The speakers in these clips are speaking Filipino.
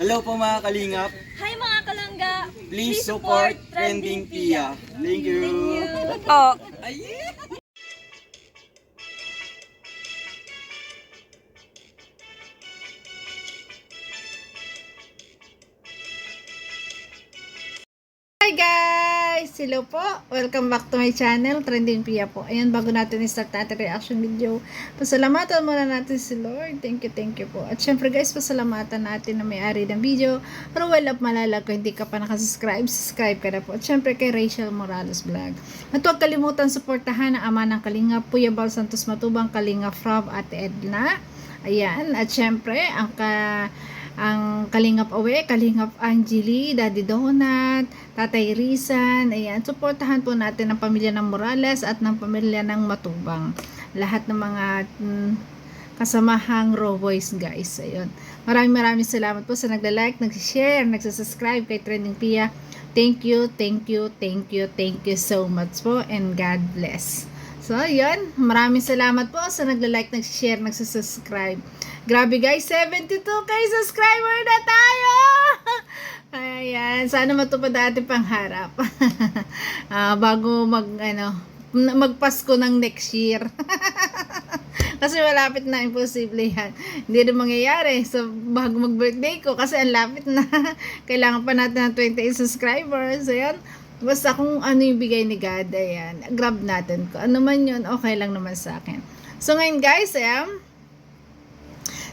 Hello po mga kalingap. Hi mga kalangga! Please support Trending Pia. Thank you. Oh. Ay! Hi guys! Hello po! Welcome back to my channel, Trending Pia po. Ayan, bago natin i-start natin reaction video, pasalamatan muna natin si Lord. Thank you po. At syempre guys, pasalamatan natin na may-ari ng video. Ruel of Malalag, kung hindi ka pa nakasubscribe, subscribe ka na po. At syempre kay Rachel Morales Vlog. At huwag kalimutan suportahan ang ama ng Kalingap, Kuya Bal Santos Matubang, Kalingap Rob, Ate Edna. Ayan, at syempre ang Kalingap Awe, Kalingap Angeli, Daddy Donut, Tatay Rizan, ayan, suportahan po natin ang pamilya ng Morales at ng pamilya ng Matubang. Lahat ng mga kasamahang Raw Boys guys, ayun. Maraming salamat po sa nagla-like, nag-share, nagsasubscribe kay Trending Pia. Thank you so much po and God bless. So, ayun, maraming salamat po sa nagla-like, nag-share, nagsasubscribe. Grabe guys, 72k subscriber na tayo! Ayan, sana matupad ating pangarap. Bago magpasko ng next year. Kasi malapit na, imposible yan. Hindi na mangyayari. So, bago mag-birthday ko, kasi ang lapit na. Kailangan pa natin ng 28 subscribers. Ayan. Basta kung ano yung bigay ni God, ayan, grab natin ko. Ano man yun, okay lang naman sa akin. So, ngayon guys, ayan,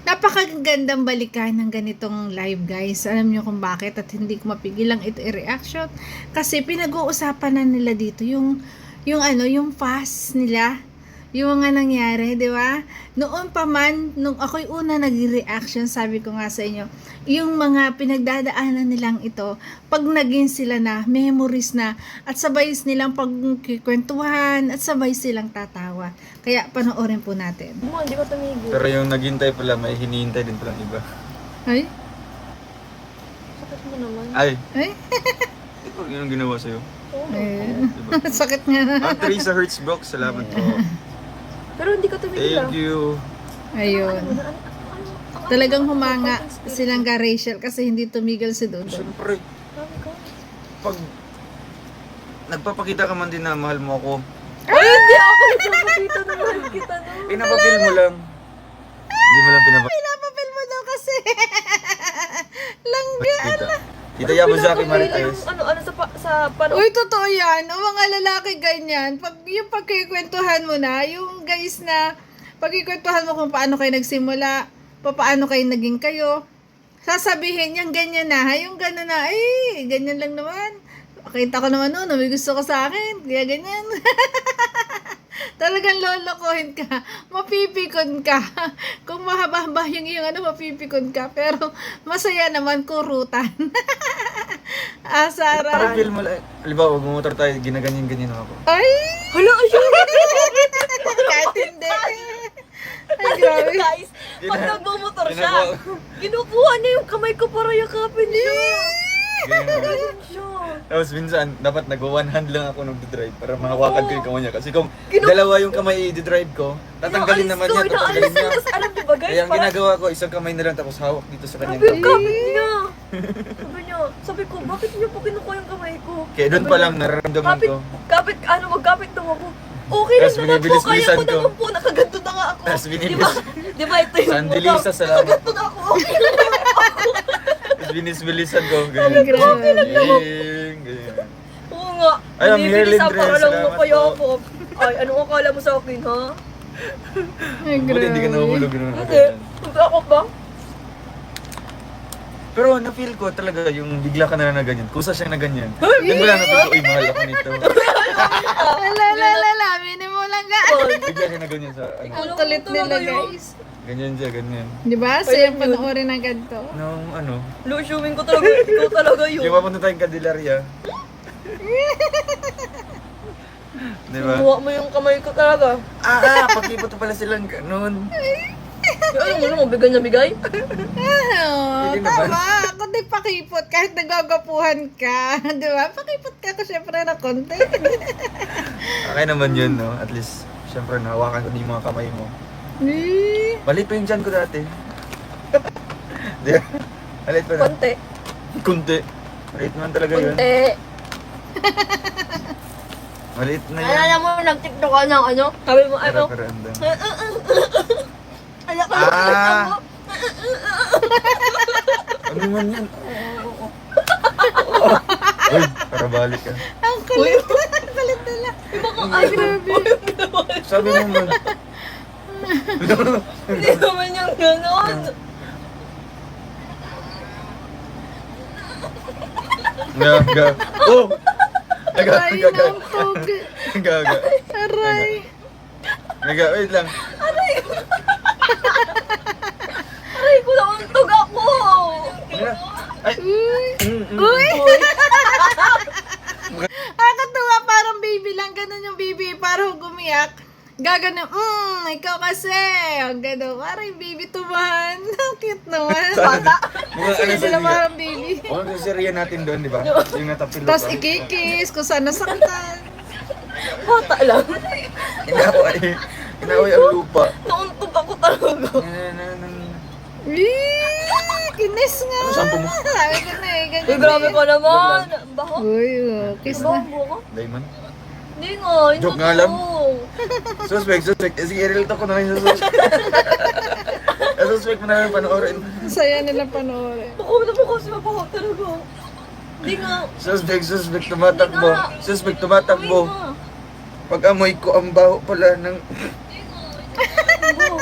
napakagandang balikan ng ganitong live guys. Alam niyo kung bakit at hindi ko mapigilang ito i-reaction kasi pinag-uusapan na nila dito yung fast nila, yung mga nangyari, di ba? Noon pa man, nung ako'y una nag-reaction, sabi ko nga sa inyo, yung mga pinagdadaanan nilang ito, pag naging sila na, memories na, at sabay nilang pagkikwentuhan, at sabay silang tatawa. Kaya panoorin po natin. Hindi ko tumigil. Pero yung naghintay pala, may hinihintay din palang iba. Ay? Sakit mo naman. Ay! Ay? Ito, yun ang ginawa sa'yo. Ay. Diba? Sakit nga. Teresa Hertzbrook, salamat po. Pero hindi ko tumigil. Thank you. Ayun. Talagang humanga silang ka Rachel kasi hindi tumigil si Dodo. Siyempre, pag nagpapakita ka man din na mahal mo ako, Ay, hindi ako nagpapakita na mahal kita no. pinapapil mo lang. Hindi mo lang pinapakita. Pinapapil mo daw kasi. Langga. Tita yaman sa akin, Marites. Ano sa pano. Uy, totoo yan. O mga lalaki ganyan. Pag yung pagkikwentuhan mo na, yung guys na pagkikwentuhan mo kung paano kayo nagsimula, paano kayo naging kayo, sasabihin yan, ganyan na. Yung gano'n na, ay, ganyan lang naman. Pakita ko naman noon, may gusto ko sa akin. Kaya ganyan. Talagang lolokohin ka. Mapipikon ka. Kung mahaba-haba yung mapipikon ka. Pero masaya naman, kurutan. Asara. Parang feel mo lang. Halimbawa, bumotor tayo, ginaganyan-ganyan ako. Ay! Hala, ayun! Kahit hindi. Ay, grabe. Guys, pag nagmumotor siya, Ginagawa- kinukuha niya yung kamay ko para yakapin siya. Ganyan. Ganun siya. Tapos minsan, dapat nag-one hand lang ako nag-drive para mahawakan ko yung kamay niya. Kasi kung Ginu- dalawa yung kamay i-drive ko, tatanggalin naman niya, tatanggalin niya. Tapos alam niyo ba guys, Kaya ang parang ginagawa ko, isang kamay na lang tapos hawak dito sa kanyang grabe yung kamay. kapit niya. Sabi ko, bakit niyo po kinukuha yung kamay ko? Kaya doon pa lang nararamdaman ko. Magkapit daw ako. Okay Tapos lang naman po, binibilis-bilisan kaya ko ko. naman po, nakaganto na nga ako. Tapos Di binibilis- ba? Di ba ito yung Sandilisa, salamat. Nakaganto na ako, okay lang naman po ako. Tapos binis-bilisan ko. Ganyan. Grabe. Ganyan. Oo nga, Ay, ang binibilis Marilyn ako, Dress, alam mo salamat kaya po. ako. Ay, ano akala mo sa akin, ha? Ay, Buti hindi ka nahulog. Hindi, hindi ako ba? Pero na-feel ko talaga yung bigla ka na ganyan. Kusa siyang na ganyan. Doon ko lang na-feel ko, uy, mahal ako nito. Lala, minimo lang ga. Bigla siya na ganyan sa ano. Ang kulit nila guys. Ganyan siya, ganyan. Di ba? Sayang panoorin ng ganito. Nung ano, Lusyumin ko talaga, ikaw talaga yun. yung papunta tayong Candelaria. Di ba? Sinuha mo yung kamay ko talaga. Pagkipot pala silang ganun. Ay, ano mo, bigay na bigay? Oo, Hindi naman. tama. Ako din pakipot kahit nagagapuhan ka. Di ba? Pakipot ka ko syempre na konti. Okay naman yun, no? At least, syempre, nahawakan ko din yung mga kamay mo. Eh, Maliit pa yung dyan ko dati. Di ba? Maliit pa na. Konti. Kunti. Maliit naman talaga yun. Konti. Maliit na yun. Alala mo, nag-tiktok ka ng ano? Sabi mo, ano? Pero andang. Alala ka, Ah! mo. Ano man yan? Uy, para balik ka. Ang kulit. Ang kulit nila. Ay, grabe. Sabi mo man. Hindi naman yung gano'n. Gaga. Oh! Gaga, Ay, gaga. nampog. Gaga. Aray. Gaga, wait lang. Aray ko, nauntog ako. Ay! Uy. Uy! Nakakatuwa, parang baby lang. Ganun yung baby. Parang gumiyak. Gagano, ikaw kasi. Ang gano'n. Parang baby tumahan. Ang cute naman. Bata. Mukhang ano Sila sa sila parang baby. Mukhang sasiriya natin doon, di ba? Yung natapilo Tapos ka. ikikis kung saan nasaktan. Bata lang. Inaway ang lupa. Nauntog ako talaga. Kinis nga. Ano, sampo mo? Sabi ko na eh. Uy, Ganyan. grabe ka naman. Baho? Uy, kiss Baho na. mo ko? Layman? Hindi nga. Hindi Joke nga lang. Suspect. Sige, i-real talk ko na rin sa suspect. Suspect mo na rin panoorin. Saya nila panoorin. Bako naman kasi mabaho talaga. Hindi nga. Suspect, tumatakbo. Hindi nga. Suspect, Uy tumatakbo. nga. Pag amoy ko, ang baho pala ng... Baho.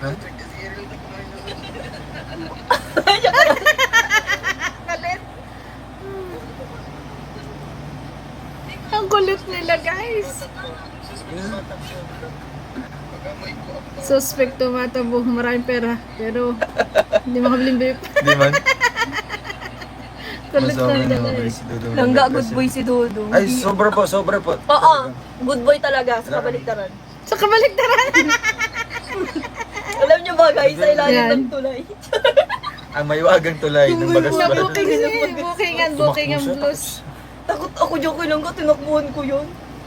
Ha? Ang kulit nila, guys. Suspect tumatakbo, maraming pera. Pero, hindi makabiling babe. Di man? Kulit Masama na na nila. si Dudong. Langga, good boy si Dodo. Ay, sobra po. Oo, good boy talaga sa kabaliktaran. Sa kabaligtaran. Alam niyo ba guys, sa ilalim Yan. ng tulay. Ang mayiwagang tulay ng bagas Na pa. booking siya. Booking blues. Takot ako, joke lang ka, tinakbuhan ko yun.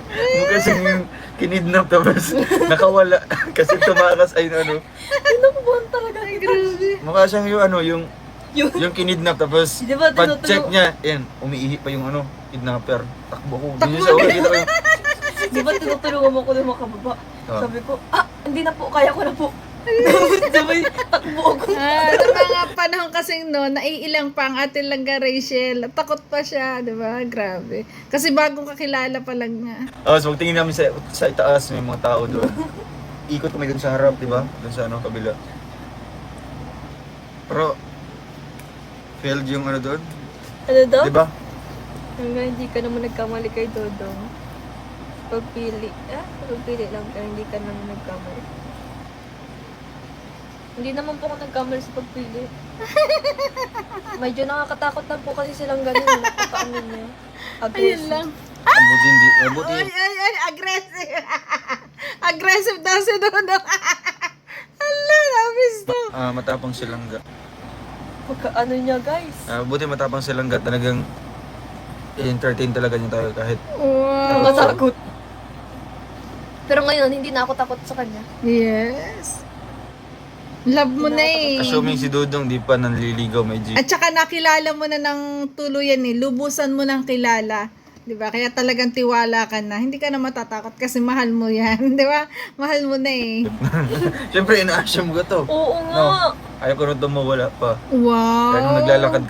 Mukha siyang kinidnap tapos nakawala kasi tumakas ay ano. Tinakbuhan talaga. Ay, grabe. Mukha siyang yung ano, yung Yung kinidnap tapos Di ba, pag-check tinutunog- niya, yan, umiihi pa yung ano, kidnapper. Takbo ko. Hindi niya siya ulit. Kita ko yung... di ba tinutulungan mo ko na makababa? Oh. Sabi ko, hindi na po, kaya ko na po. Sabay, takbo ako. Sa mga panahon kasing no, naiilang pa ang ating langga Rachel. Takot pa siya, di ba? Grabe. Kasi bagong kakilala pa lang niya. Oh, so pagtingin namin sa itaas, may mga tao doon. Ikot kami doon sa harap, di ba? Doon sa ano, kabila. Pero, failed yung ano doon, Ano daw? di ba? Hanggang hindi ka naman nagkamali kay Dodong. Pagpili. Pagpili lang ka, hindi ka naman nagkamali. Hindi naman po ako nagkamali sa pagpili. Medyo nakakatakot lang po kasi silang ganun. Napakaano niya. Ayun Aggressive. lang. Mabuti hindi, mabuti. Ay, aggressive. Aggressive daw si Dodo. Hala, nabis to. Matapang silangga. Pagkaano niya guys. Buti matapang silangga. Talagang entertain talaga niya tayo kahit Wow. Nakatakot. Pero ngayon, hindi na ako takot sa kanya. Yes. Love mo na eh. assuming si Dudong di pa nanliligaw may G. At saka nakilala mo na ng tuluyan eh. Lubusan mo ng kilala. 'Di ba? Kaya talagang tiwala ka na. Hindi ka na matatakot kasi mahal mo 'yan, 'di ba? Mahal mo na eh. Siyempre ina-assume ko to. Oo nga. Ayaw ko rin mawala pa. Wow. Kaya nung naglalakad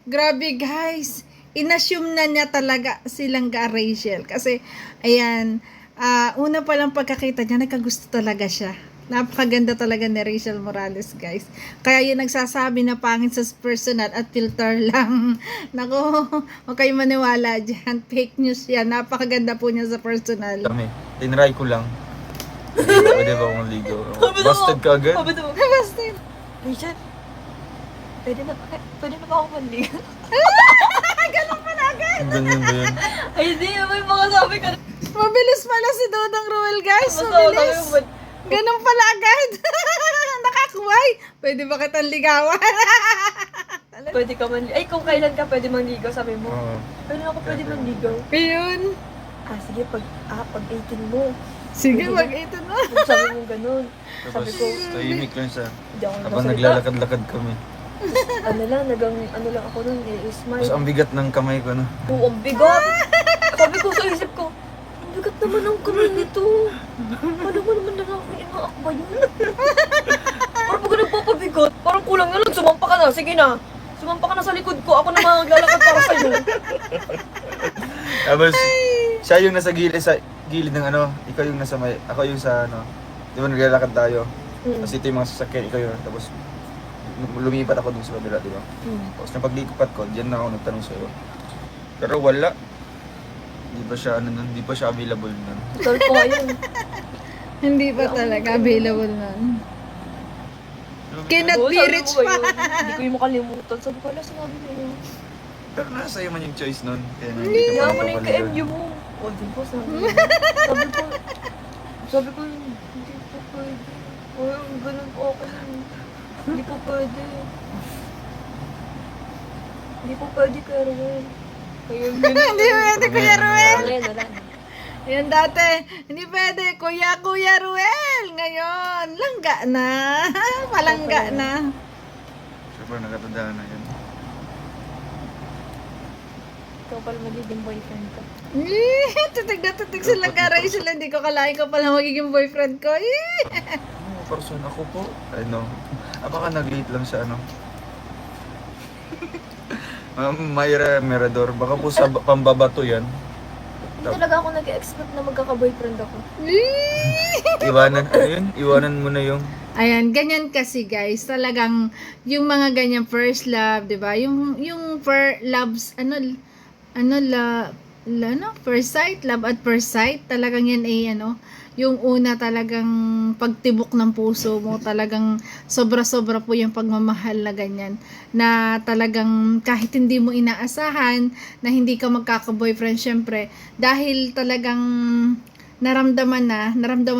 Grabe guys. Inassume na niya talaga silang Rachel. Kasi, ayan, una pa lang pagkakita niya, nagkagusto talaga siya. Napakaganda talaga ni Rachel Morales, guys. Kaya yung nagsasabi na pangit sa personal at filter lang. Nako, huwag kayo maniwala dyan. Fake news yan. Napakaganda po niya sa personal. kami. Tinry ko lang. Pwede ba akong ligaw? Busted ka agad? Sabi daw, Basta Rachel, pwede na ba ako manligaw? Ganyan ba yun? Ay, hindi. May mga sabi ka. mabilis pala si Dodong Ruel, guys. Sabi Mabilis. mo, Ganun pala agad. Nakakuway. Pwede ba kitang ligawan? pwede ka manligaw. Ay, kung kailan ka pwede manligaw, sabi mo. Oo. Kailan ako pwede manligaw? Ayun. Sige, pag 18 mo. Sige, Pwede wag na. ito na. Sabi mo ganun. Tapos Sabi ko, tahimik lang siya. hindi ako Habang nagsalita. naglalakad-lakad kami. Ano lang, ano lang ako nun, smile. Mas ang bigat ng kamay ko, no? Oo, ang bigat. Sabi ko sa isip ko, ang bigat naman ang kamay nito. Paano mo naman lalaki inaakba yun? Parang pag nagpapabigat, parang kulang na lang, sumampa ka na, sige na. Sumampa ka na sa likod ko, ako na maglalakad para sa'yo. Tapos, siya yung nasa gilid ng ano, ikaw yung nasa may, ako yung sa ano, di ba naglalakad tayo? Tapos ito yung mga sasakyan, ikaw yun. Tapos, lumipat ako dun sa kabila, di ba? Tapos nang paglipat ko, diyan na ako nagtanong sa'yo. Pero wala. Di pa siya, ano nun, di pa siya available nun. Total ko ngayon. Hindi pa talaga available nun. Cannot be rich pa. Hindi ko yung makalimutan. Sabi ko, ala, sinabi mo yun. Pero nasa iyo man yung choice nun. Kaya hindi ka Kaya pa mo na yung napapaligon. ka-MU mo. O, di ba, sabi ko, hindi po pwede. O, ganun po ako. Hindi po pwede. Hindi po pwede, Kuya Ruel. Kaya Hindi pwede, Kuya Ruel. Wala na. Yan dati, hindi pwede, Kuya Ruel. Ngayon, langga na. Palangga na. Siyempre, nakatandaan na yan. Ikaw pala magiging boyfriend ko. Tutig na tutig sila karay sila. Hindi ko kalain ko pala magiging boyfriend ko. Ano, person ako po. Ano, baka nag-late lang sa ano. Mayra Mirador, baka po sa pambabato yan. Hindi talaga ako nag-expect na magkaka-boyfriend ako. Iwanan, ayun, iwanan mo na yung Ayan, ganyan kasi guys. Talagang yung mga ganyan first love, 'di ba? Yung loves first sight, love at first sight. Talagang yan ay yung una talagang pagtibok ng puso mo, talagang sobra-sobra po yung pagmamahal na ganyan. Na talagang kahit hindi mo inaasahan na hindi ka magkaka-boyfriend syempre, dahil talagang naramdaman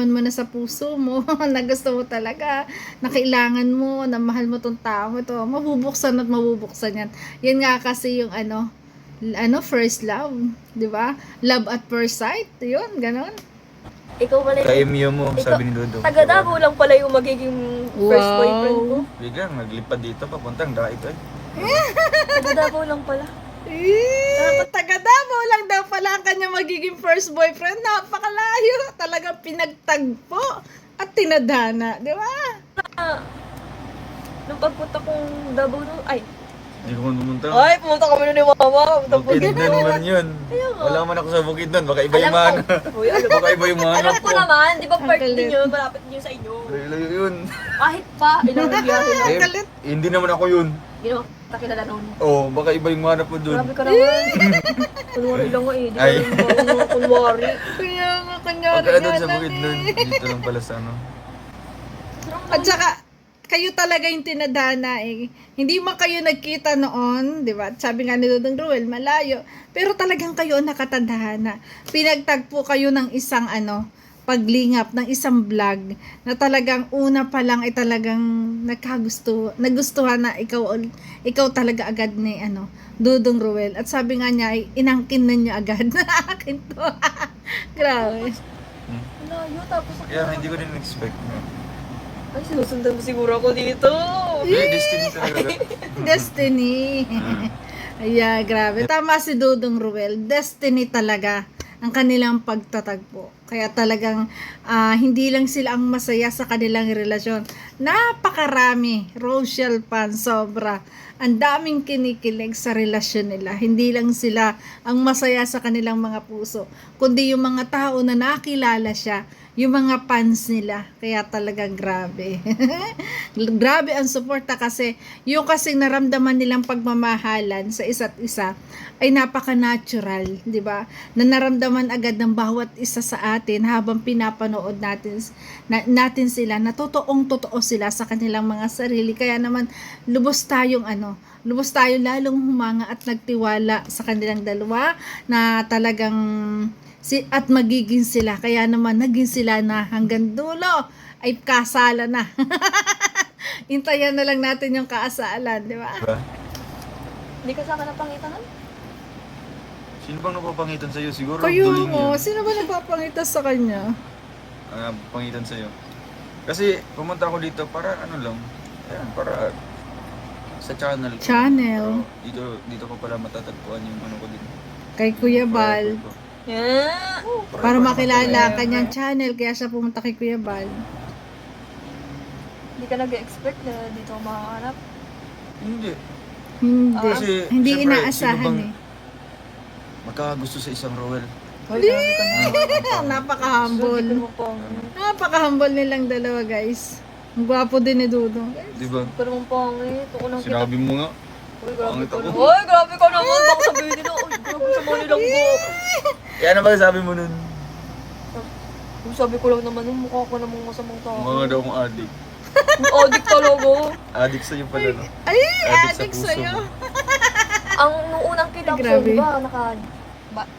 mo na sa puso mo na gusto mo talaga, na kailangan mo, na mahal mo tong tao ito, mabubuksan at mabubuksan yan. Yan nga kasi yung first love, di ba? Love at first sight, yun, ganon. Ikaw pala ka-MU mo, Ikaw- sabi ni Dodo. taga Davao lang pala yung magiging first Wow. boyfriend ko. Biglang naglipad dito, papuntang dait ay. Taga Davao lang pala. Taga Davao lang daw pala ang kanya magiging first boyfriend. Napakalayo. Talagang pinagtagpo at tinadhana. Di ba? Nung pagpunta kong Davao Hindi ko man pumunta. pumunta kami nun ni Mama. Bukid na naman yun. Wala man ako sa bukid nun, baka iba yung mga ano. Uy, alam Baka iba yung mga alam anak ko ko. naman, di ba Ang part galit. ninyo, malapit ninyo sa inyo. Layo yun. Kahit pa, ilang biyahe lang. Eh, galit. hindi naman ako yun. Ginawa, takilala noon. Oh, baka iba yung mga anak ko dun. Grabe ka naman. Kunwari lang nga eh. Di ka Ay. naman kunwari. Kaya nga kanyari Pagka doon nga sa bukid nun, dito lang pala sa ano. At saka, kayo talaga yung tinadhana eh. Hindi man kayo nagkita noon, di ba? Sabi nga ni Dudong Ruel, malayo. Pero talagang kayo ang nakatadhana. Pinagtagpo kayo ng isang paglingap, ng isang vlog na talagang una pa lang ay talagang nagustuhan na ikaw talaga agad ni Dudong Ruel. At sabi nga niya ay inangkin na niya agad na akin to. Grabe. Malayo, tapos ako. Kaya hindi ko din expect. Ay, sinusundan mo siguro ako dito. Destiny talaga. Destiny. Ay, grabe. Tama si Dudong Ruel. Destiny talaga ang kanilang pagtatagpo. Kaya talagang hindi lang sila ang masaya sa kanilang relasyon. Napakarami. Rochelle fans, sobra. Ang daming kinikilig sa relasyon nila. Hindi lang sila ang masaya sa kanilang mga puso, kundi yung mga tao na nakilala siya, yung mga fans nila. Kaya talagang grabe. Grabe ang suporta kasi yung kasing naramdaman nilang pagmamahalan sa isa't isa ay napaka-natural, di ba? Na naramdaman agad ng bawat isa sa atin habang pinapanood natin sila, na totoong-totoo sila sa kanilang mga sarili. Kaya naman lubos tayong lalong humanga at nagtiwala sa kanilang dalawa na talagang at magiging sila. Kaya naman naging sila na hanggang dulo ay kasala na. Intayan na lang natin yung kaasalan, di ba? Diba? Hindi ka sa akin napangitan nun? Sino bang napapangitan sa'yo? Siguro Kayo duling mo, yun. sino ba nagpapangitas sa kanya? Pangitan sa'yo. Kasi pumunta ako dito para ano lang. Ayan, para Sa channel ko. Channel. Pero dito ko pala matatagpuan yung ano ko din. Kay Kuya Bal. Forever ko. Yeah. Para makilala Forever. ka niyang channel, kaya siya pumunta kay Kuya Bal. Hindi ka nag-expect na dito ako makakarap. Hindi. Hindi. Kasi, Hindi syempre, inaasahan sino bang eh. magkakagusto sa isang Rowel? Ay, grabe ka na. Napaka-humble. Hindi mo pang... Napaka-humble nilang dalawa, guys. Ang gwapo din ni Dudong. Di ba? Hindi ka naman pangit. Ako lang kita. Sinabi mo nga. Uy, grabe Pangit ka ako. naman. Uy, grabe ka naman. Baka sabihin nila, uy, grabe sa mga nilang go. Kaya ano ba sabi mo nun? Sabi ko lang naman, mukha ko namang masamang tao. Mga daw akong addict. Addict talaga. Eh, Addict sa'yo pala, no? Ay, Addict sa addict puso sa'yo. mo. Ang nung unang kita ko Grabe. sa'yo, di ba,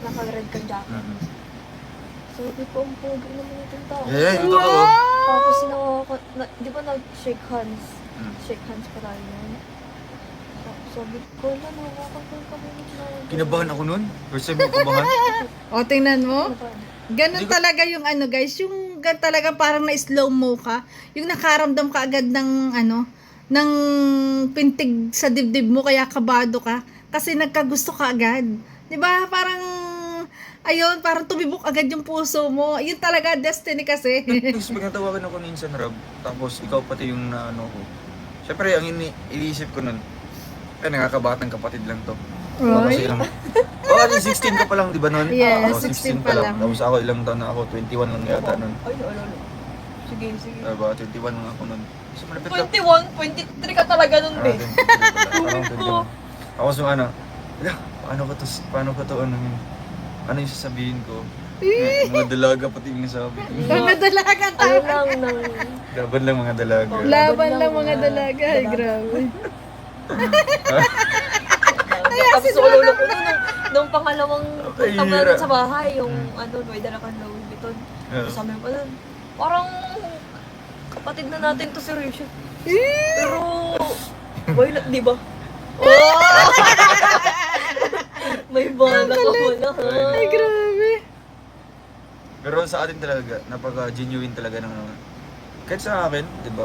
naka-red kang jacket. Mhm. Sabi ko, ang pogi naman itong tao. Eh, ito totoo. Tapos di ba nag-shake hands? Hmm. Shake hands pa tayo nun. Tapos sabi ko, wala, nakakapagod kami na. Kinabahan ako nun. First time ako kabahan. O, tingnan mo. Kinabahan. Ganun Hindi ko- talaga yung ano, guys. Yung talaga parang na-slow mo ka. Yung nakaramdam ka agad ng ano, ng pintig sa dibdib mo, kaya kabado ka. Kasi nagkagusto ka agad. 'Di ba? Parang, ayun, parang tumibok agad yung puso mo. Yun talaga, destiny kasi. Tapos pinatawagan ako ni Insan Rab. Tapos ikaw pati yung naano ko. Siyempre, ang iniisip ko nun, ay nakakabatang kapatid lang to. Diba, kasi Roy? ilang... Oh, 16 ka pa lang, di ba nun? Yes, Oo, 16 pa lang. Tapos ako ilang taon na ako, 21 lang yata nun. Ay, alala. Sige, sige. Diba, 21 lang ako nun. So, malapit lang. 21, 23 ka talaga nun, be. Parang 21. Tapos yung ano, "Ala, paano ko to, ano yung sasabihin ko? Mga dalaga pati yung nasabi ko. Mga dalaga Ano tayo. lang, nang... Laban lang mga dalaga. Laban lang mga dalaga. Ay, grabe. Tapos ulolo ko nun, nung pangalawang Ay, punta mo hira. sa bahay, yung ano, may dala kang Louis Vuitton. Oo. Sabi ko nun, parang kapatid na natin to si Rachel. Pero, violet, di ba? Oh! May balak ako na. Ay, grabe. Pero sa atin talaga, napaka-genuine talaga ng kahit sa akin, di ba?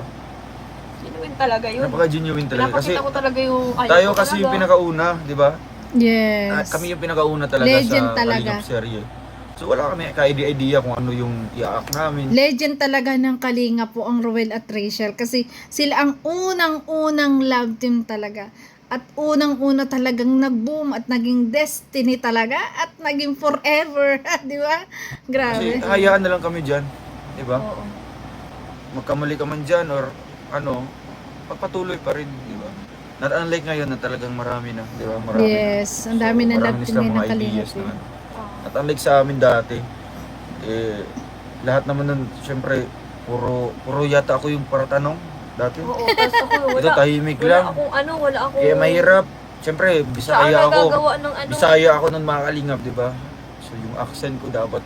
Genuine talaga yun. Napaka-genuine talaga. Kasi Pinapakita ko talaga yung kaya tayo ko kasi yung talaga. pinakauna, di ba? Yes. Kami yung pinakauna talaga Legend sa talaga. Kalingap serye. So wala kami ka-idea kung ano yung i-act namin. Legend talaga ng Kalinga po ang Rowel at Rachel kasi sila ang unang-unang love team talaga. At unang-una talagang nag-boom at naging destiny talaga at naging forever. Di ba? Kasi Grabe. hayaan na lang kami dyan. Di ba? Oo. Magkamali ka man dyan or ano, pagpatuloy pa rin. Di ba? Not unlike ngayon na talagang marami na. Di ba? Marami Yes. Ang dami na love marami team silang ngayon ng mga Kalinga ideas po. na. Ah. At unlike sa amin dati, lahat naman nun, syempre, puro yata ako yung paratanong dati. Oo, tapos ako, Ito tahimik wala lang. akong ano, wala akong... Kaya mahirap. Syempre, Siya ang Bisaya ako. nagagawa ng ano. Bisaya ako nun makakalingap, di ba? So yung accent ko dapat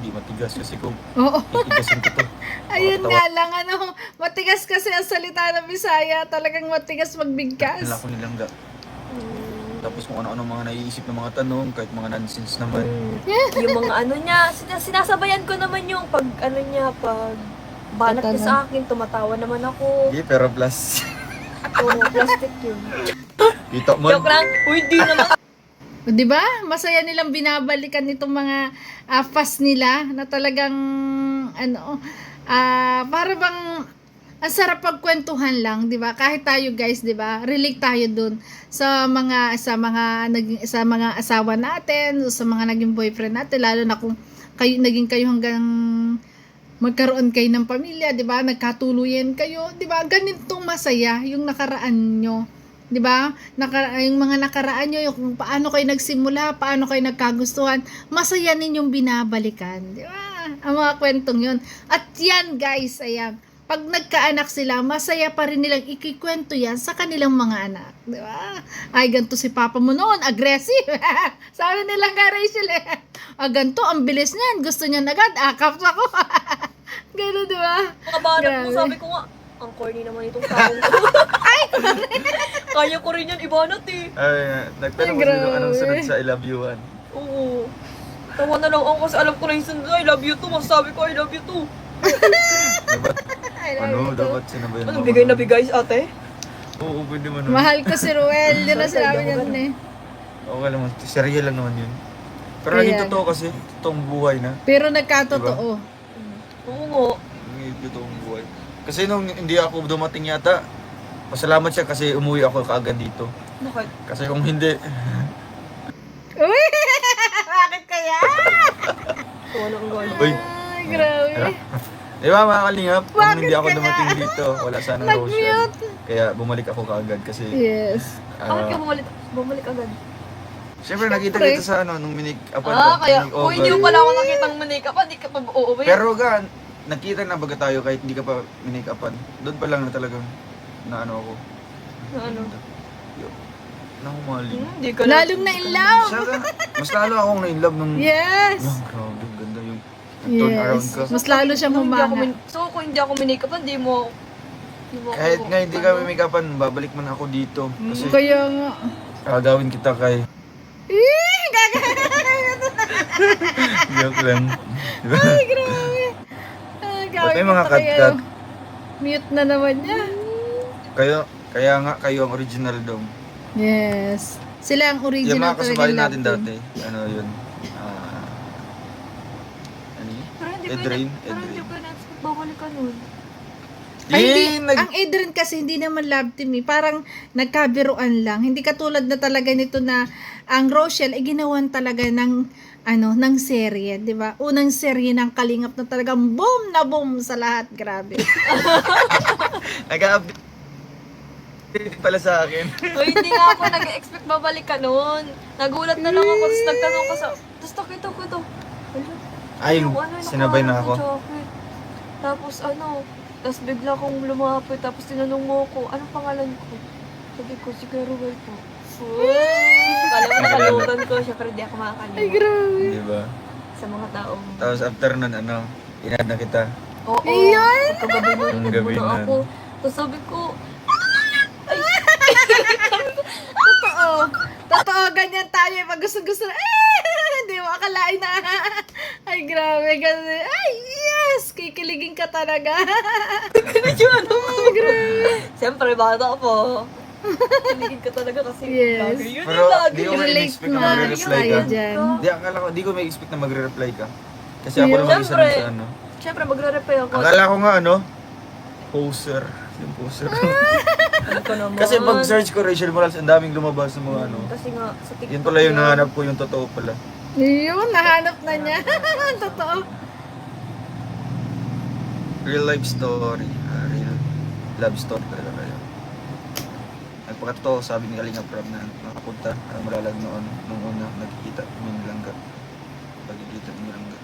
di matigas kasi kung Oo. titigasin ko to. Ayun Makakatawa. nga lang, ano, matigas kasi ang salita ng Bisaya. Talagang matigas magbigkas. Wala ko nilangga. Mm, Tapos kung ano-ano mga naiisip na mga tanong, kahit mga nonsense naman. yung mga ano niya, sinasabayan ko naman yung pag ano niya, pag banat niya sa akin, tumatawa naman ako. Hindi, pero plus. Oo, plastic yun. Kita mo. Joke lang, uy, di naman. O, di ba? Masaya nilang binabalikan itong mga fast nila na talagang ano, para bang ang sarap pagkwentuhan lang, 'di ba? Kahit tayo guys, 'di ba? Relate tayo dun sa mga asawa natin, o sa mga naging boyfriend natin, lalo na kung naging kayo hanggang magkaroon kayo ng pamilya, 'di ba? Nagkatuluyan kayo, 'di ba? Ganitong masaya yung nakaraan nyo. 'Di ba? Yung mga nakaraan nyo, yung kung paano kayo nagsimula, paano kayo nagkagustuhan, masaya ninyong binabalikan, 'di ba? Ang mga kwentong 'yon. At 'yan, guys, ayan. Pag nagkaanak sila, masaya pa rin nilang ikikwento 'yan sa kanilang mga anak, 'di ba? Ay, ganito si papa mo noon, aggressive. Sabi nila kay Rachel, ganito, ang bilis niyan, gusto niya agad, akap ako. Gano'n, 'di ba? Mga banat mo, Grabe. sabi ko nga, ang corny naman itong taong ko. Kaya ko rin yan, ibanat eh. Ay, nagtanong Ay, ko sino anong grabe. sunod sa I love you one. Oo. Tawa na lang ako kasi alam ko na yung sunod, I love you too. Masasabi ko, I love you too. Dapat, I love ano, you too. dapat sinabayan Ano, mo. bigay na bigay ate? Oo, pwede mo naman. Mahal ko si Ruel. Yun na Sorry, sinabi ako niya ganun. dun eh. Okay lang, serial lang naman yun. Pero naging Ayan. totoo kasi, totoong buhay na. Pero nagkatotoo. Oo nga. Naging totoong buhay. Kasi nung hindi ako dumating yata, pasalamat siya kasi umuwi ako kaagad dito. Bakit? Kasi kung hindi, Uy! Bakit kaya? Kung ano ang gawin. uy, Ay, grabe. di ba mga kalingap, kung Bakit hindi ako kaya? dumating dito, wala sanang Rochelle. Nag-mute. Kaya bumalik ako kaagad kasi, Yes. Bakit ka bumalik agad? syempre nakita Siyempre. kita sa ano, nung minik-upan Kaya, kung hindi mo pala ako nakitang manika pa, di ka pa uuwi. Pero ga, nakita na baga tayo kahit hindi ka pa minik-upan. Doon pa lang na talagang, na ano ako. ano? Nahumaling. Hindi ka Lalong na in love. Siya ga, mas lalo akong na-inlove nung, Yes. oh, grabe, ganda yung turn around Yes. ka. Mas lalo siya humanga. So, kung hindi ako minika pa, di mo ako- Kahit nga hindi ka minik-upan, babalik man ako dito. Kasi Kaya nga. kagawin kita kay, joke lang. Diba? Ay, grabe. Ay, Ba't gawin may ko mga to kayo. cut-cut? Mute na naman niya. Kaya nga kayo ang original dong. Yes. Sila ang Yung original mga kasabay talagang natin love team. dati, ano yun? Ano yun? Pero hindi Edrin? Pero hindi ko na-expect babalik ka nun. Ay, hindi. nag- Ang Edrin kasi hindi naman love team eh. Parang nagkabiruan lang. Hindi katulad na talaga nito na ang Rochelle ay ginawan talaga ng ng serye, 'di ba? Unang serye ng Kalingap na talagang boom na boom sa lahat, grabe. Nag-update pala sa akin. O, hindi nga ako nag-expect babalik ka nun. Nagulat na lang ako, tapos nagtanong ka sa... Tapos nakita ko ito. Ay, sinabay na ako. Chocolate. Tapos tapos bigla akong lumapit, tapos tinanong mo ako, anong pangalan ko? Sabi ko, si Kuya Ruel po. Uy! Kala mo nakalimutan ko, syempre di ako Ay, makakalimutan grabe. Di ba? sa mga taong... Tapos after nun, inad na kita. Oo, Ayun! pagkagabi nun, Nung inad gabi mo na na. ako. Tapos sabi ko, Totoo. Totoo, ganyan tayo. Pag gusto na, hindi mo akalain na. Ay, grabe. Kasi, ay, yes! Kikiligin ka talaga. Ay, grabe. siyempre, bata po. Kiligin ka talaga kasi Yes. lagi yun Pero lagi di ko yun. Relate ma-expect na na magre-reply tayo ka. dyan. Di ko ma-expect na magre-reply ka. Kasi ako Ayun. lang isa Siyempre. sa ano. Siyempre, magre-reply ako. Akala ko nga poser. Yung poser. Ano ka naman? Kasi pag search ko Rachel Morales, ang daming lumabas ng mga Kasi nga, sa TikTok Yun pala yung yan. nahanap ko, yung totoo pala. Yun, nahanap na niya. Totoo. Real life story. Real love story talaga kayo. Nagpakatotoo, sabi ni Kalinga Prab na nakapunta, malalag noon, nung una, nagkikita kami ni Langga. Pagkikita ni Langga.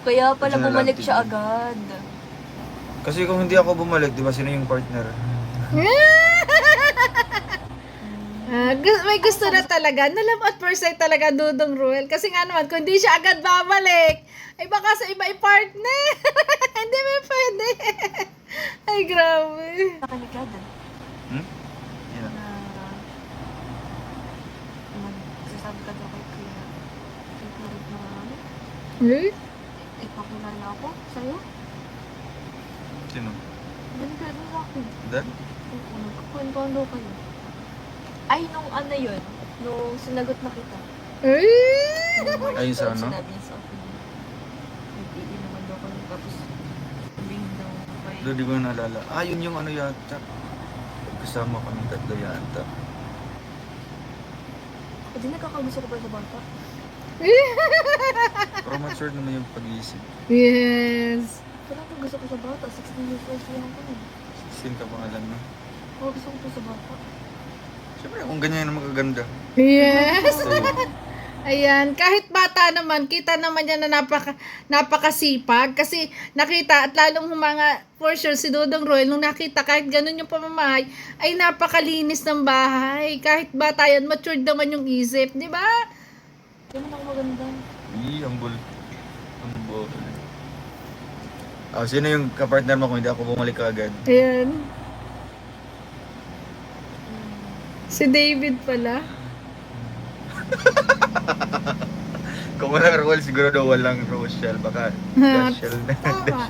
Kaya pala Original bumalik love siya team. agad. Kasi kung hindi ako bumalik, di ba sino yung partner? May gusto na talaga. Nalam at first sight talaga Dudong Ruel. Kasi nga naman, kung hindi siya agad babalik, ay baka sa iba i-partner. Hindi may pwede. Ay, grabe. Nakaligad Hmm? Yan. na magsasabi ka daw kay Kuya. Kay Kuya na ipakilala ako sa'yo. Sino? Balik ka daw sa akin. Dad? Oo, nagkakwentuhan daw kayo. Ay, nung yun, nung sinagot na kita. Ay! Ayun sa ano? Sinabi niya sa akin. Nag-iin naman daw kami, tapos sabihin daw kay... Doon di ko naalala. Yun yung yata. Kasama kami tatlo yata. Hindi nagkakagusto ko pa sa bata. Pero mature naman yung pag-iisip. Yes. Wala ko gusto ko sa bata, 16 years old lang ako. Sin ka pangalan mo. Oo, gusto ko pa sa bata. Siyempre, kung ganyan na magaganda. Yes. Sa'yo. Ayan, kahit bata naman, kita naman niya na napakasipag kasi nakita at lalong humanga for sure si Dudong Roel nung nakita kahit ganun yung pamamahay ay napakalinis ng bahay. Kahit bata yan, matured naman yung isip, di ba? Yan naman ako maganda. Ambol. Ambol. Sino yung kapartner mo kung hindi ako bumalik agad? Ayan. Si David pala. Kung walang Roel, siguro daw walang Rochelle. Baka Rochelle na. Tama.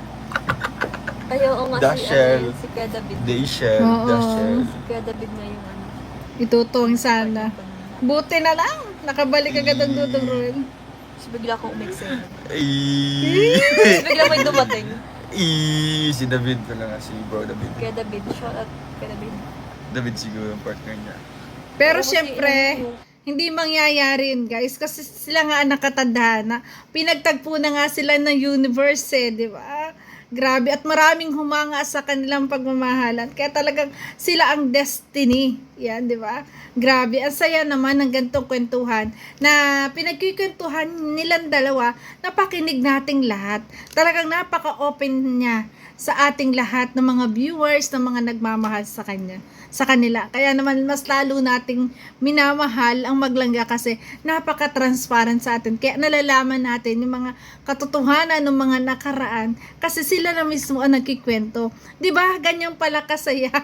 Ay, oo nga si, Dashel. si Kuya David. Dashel, Oo. Dashel. Si Kuya David nga yung ano. Itutong sana. Buti na lang. Nakabalik agad ang Dudong Ruel. Tapos bigla akong umexel. Ay. Tapos bigla may dumating. Si David ko lang, si bro David. Kuya David, shout out Kuya David. David siguro yung partner niya. Pero Kasi syempre, yung- hindi mangyayari yun, guys. Kasi sila nga ang nakatandaan na pinagtagpo na nga sila ng universe, di ba? Grabe. At maraming humanga sa kanilang pagmamahalan. Kaya talagang sila ang destiny. Yan, di ba? Grabe. Ang saya naman ng gantong kwentuhan na pinagkikwentuhan nilang dalawa na pakinig nating lahat. Talagang napaka-open niya sa ating lahat ng mga viewers, ng mga nagmamahal sa kanya, sa kanila. Kaya naman mas lalo nating minamahal ang Maglangga kasi napaka-transparent sa atin. Kaya nalalaman natin yung mga katotohanan ng mga nakaraan kasi sila na mismo ang nagkikwento. 'Di ba? Ganyan pala kasaya.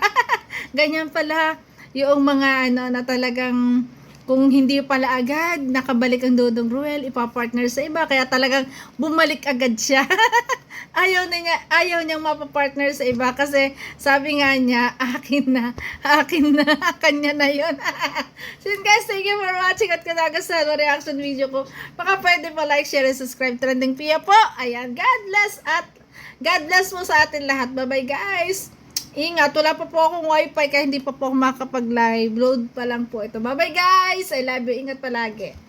Ganyan pala yung mga ano na talagang kung hindi pala agad nakabalik ang Dodong Ruel, ipapartner sa iba, kaya talagang bumalik agad siya. ayaw niyang mapapartner sa iba kasi sabi nga niya, akin na, kanya na yun. So yun guys, thank you for watching at kung nagustuhan mo reaction video ko, baka pwede pa like, share, and subscribe. Trending Pia po. Ayan, God bless at God bless mo sa atin lahat. Bye-bye guys. Ingat, wala pa po akong wifi kaya hindi pa po ako makapag-live. Load pa lang po ito. Bye-bye guys! I love you. Ingat palagi.